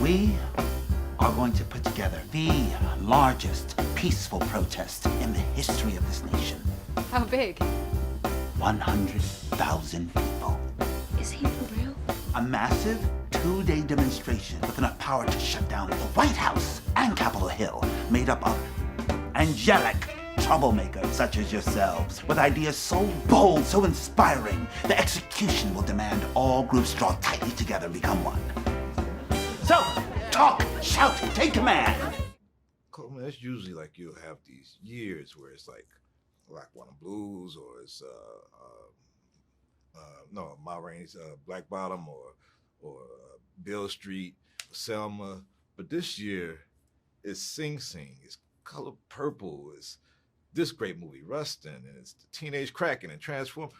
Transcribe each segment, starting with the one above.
We are going to put together the largest peaceful protest in the history of this nation. How big? 100,000 people. Is he for real? A massive two-day demonstration with enough power to shut down the White House and Capitol Hill, made up of angelic troublemakers such as yourselves, with ideas so bold, so inspiring, the execution will demand all groups draw tightly together and become one. So, talk, shout, take command. Colman, that's usually like you'll have these years where it's like Black Water Blues, or it's Ma Rainey's Black Bottom, or Bill Street, Selma. But this year, it's Sing Sing, it's Color Purple, it's this great movie, Rustin, and it's the Teenage Kraken and Transformers.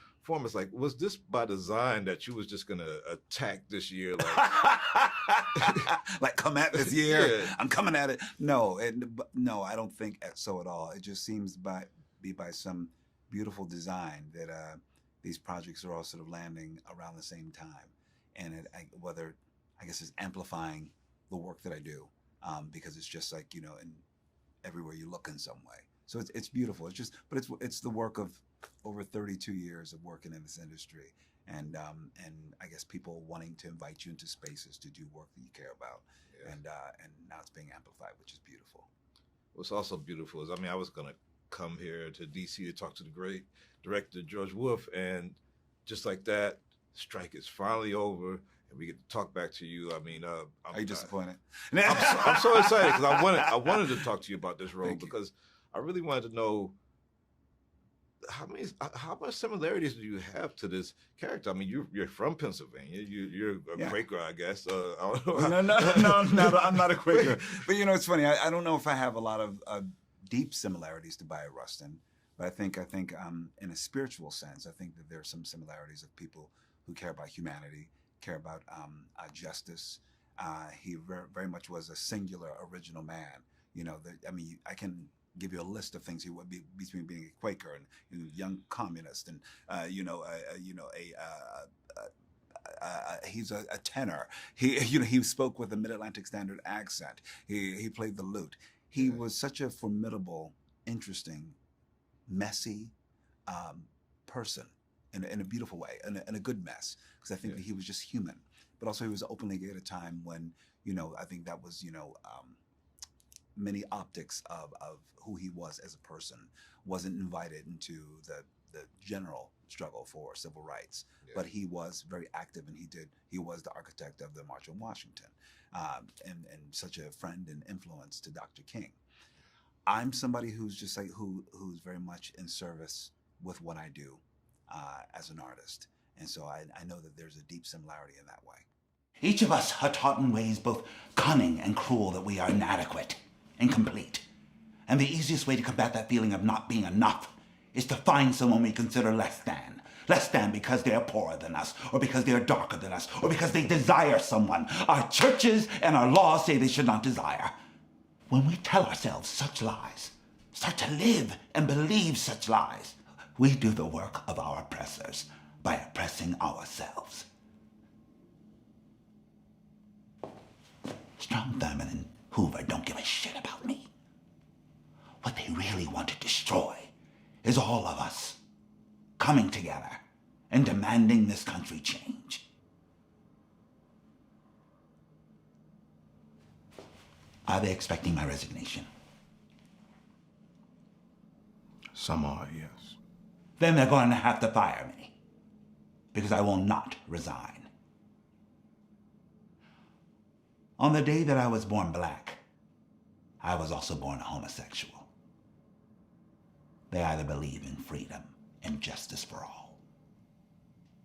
Like, was this by design that you was just gonna attack this year? Like come at this year? Yeah. I'm coming at it. No, no, I don't think so at all. It just seems by some beautiful design that these projects are all sort of landing around the same time, and whether I guess it's amplifying the work that I do, because it's just like, you know, in everywhere you look in some way. So it's beautiful. It's the work of over 32 years of working in this industry, and I guess people wanting to invite you into spaces to do work that you care about, yeah. And now it's being amplified, which is beautiful. What's also beautiful is, I mean, I was gonna come here to DC to talk to the great director George Wolfe, and just like that, strike is finally over, and we get to talk back to you. I mean, are you disappointed? I'm so excited because I wanted to talk to you about this role, Thank you. Because I really wanted to know how much similarities do you have to this character? I mean, you're from Pennsylvania. You're a Quaker, I guess. I don't know. No, I'm not a Quaker. But you know, it's funny. I don't know if I have a lot of deep similarities to Bayard Rustin, but I think in a spiritual sense, I think that there are some similarities of people who care about humanity, care about justice. He very much was a singular, original man. You know, I mean, I can give you a list of things he would be between being a Quaker and young communist, and he's a tenor. He spoke with a Mid-Atlantic Standard accent. He played the lute. He was such a formidable, interesting, messy person in a beautiful way, in a good mess, because I think that he was just human, but also he was openly gay at a time when, you know, I think that was, you know, many optics of who he was as a person wasn't invited into the general struggle for civil rights, but he was very active, and he was the architect of the March on Washington, and such a friend and influence to Dr. King. I'm somebody who's just like who's very much in service with what I do as an artist, and so I know that there's a deep similarity in that way. Each of us are taught in ways both cunning and cruel that we are inadequate, incomplete. And the easiest way to combat that feeling of not being enough is to find someone we consider less than. Less than because they are poorer than us, or because they are darker than us, or because they desire someone our churches and our laws say they should not desire. When we tell ourselves such lies, start to live and believe such lies, we do the work of our oppressors by oppressing ourselves. Strom Thurmond and Hoover don't give a shit about me. What they really want to destroy is all of us coming together and demanding this country change. Are they expecting my resignation? Some are, yes. Then they're going to have to fire me, because I will not resign. On the day that I was born black, I was also born a homosexual. They either believe in freedom and justice for all,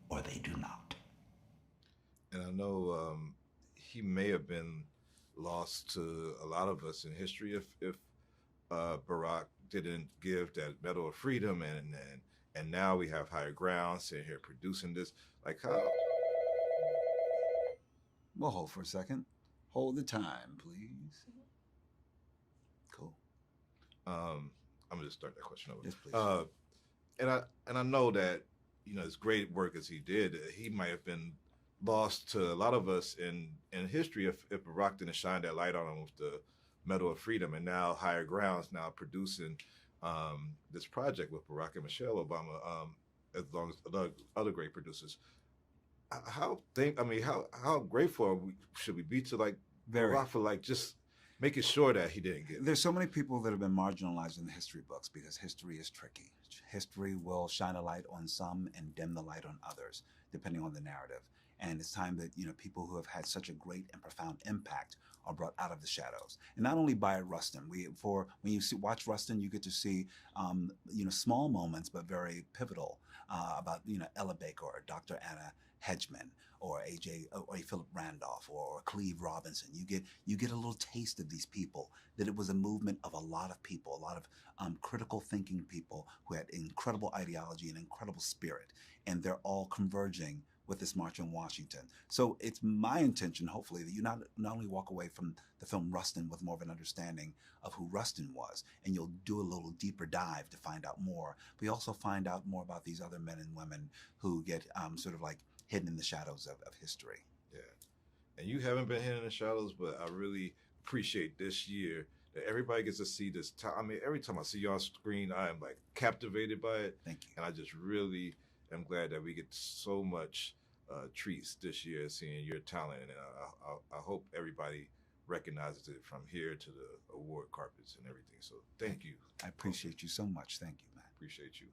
or they do not. And I know he may have been lost to a lot of us in history if Barack didn't give that Medal of Freedom, and now we have Higher Ground sitting here producing this. Like, how? Well, hold for a second. Hold the time, please. Cool. I'm gonna just start that question over. Yes, please. And I know that, you know, as great work as he did, he might have been lost to a lot of us in history if Barack didn't shine that light on him with the Medal of Freedom, and now Higher Grounds now producing this project with Barack and Michelle Obama, as long as other great producers. How grateful should we be to like Very. Barack for like just making sure that he didn't get. There's so many people that have been marginalized in the history books because history is tricky. History will shine a light on some and dim the light on others, depending on the narrative. And it's time that people who have had such a great and profound impact are brought out of the shadows. And not only by Rustin. When you watch Rustin, you get to see small moments but very pivotal about Ella Baker or Dr. Anna Hedgeman or A. Philip Randolph or Cleve Robinson. You get a little taste of these people, that it was a movement of a lot of people, a lot of critical thinking people who had incredible ideology and incredible spirit, and they're all converging with this March on Washington. So it's my intention, hopefully, that you not only walk away from the film Rustin with more of an understanding of who Rustin was, and you'll do a little deeper dive to find out more, but you also find out more about these other men and women who get sort of like hidden in the shadows of history. Yeah. And you haven't been hidden in the shadows, but I really appreciate this year that everybody gets to see this. Every time I see you on screen, I am like captivated by it. Thank you. And I just really am glad that we get so much treats this year seeing your talent. And I hope everybody recognizes it from here to the award carpets and everything. So thank you. I appreciate you so much. Thank you, man. Appreciate you.